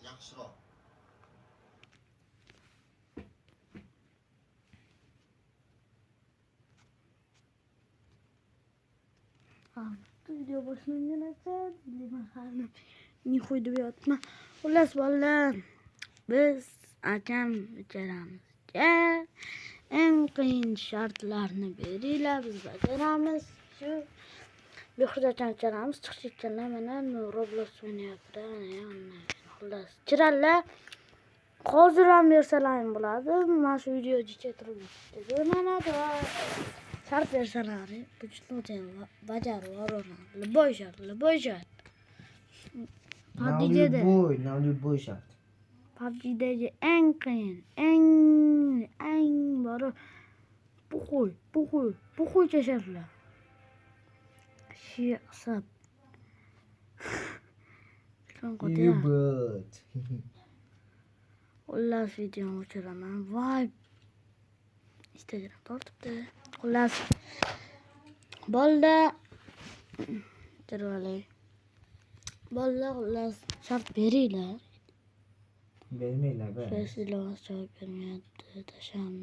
yaxshiroq. Video boshlangan ekan. Bilmayman hali. Nixoy deb yotma. Xullas bolalar, biz akam ijaramizga eng qiyin shartlarni beringlar, biz bajaramiz. Shu Behudadan ijaramiz, chiqishganlar mana Roblox o'ynayapti. Xullas, chiranlar. Hozir ham bersalaring bo'ladi. Mana shu videoga keltirib o'ynanadi va shart bersalaring. Bu juda bajarib yuboraman. Любой shart. На любой шарт. PUBG'dagi eng qiyin, eng bari puxuy chasharlar. Shi hisob. Yubut. Xullas videoni o'chiraman. Voy. Instagram tortibdi. Xullas bolda tirvalay. Bolda xullas shart beringlar. Bermanglar be. Siz ilova javob bermayapti. Tasham.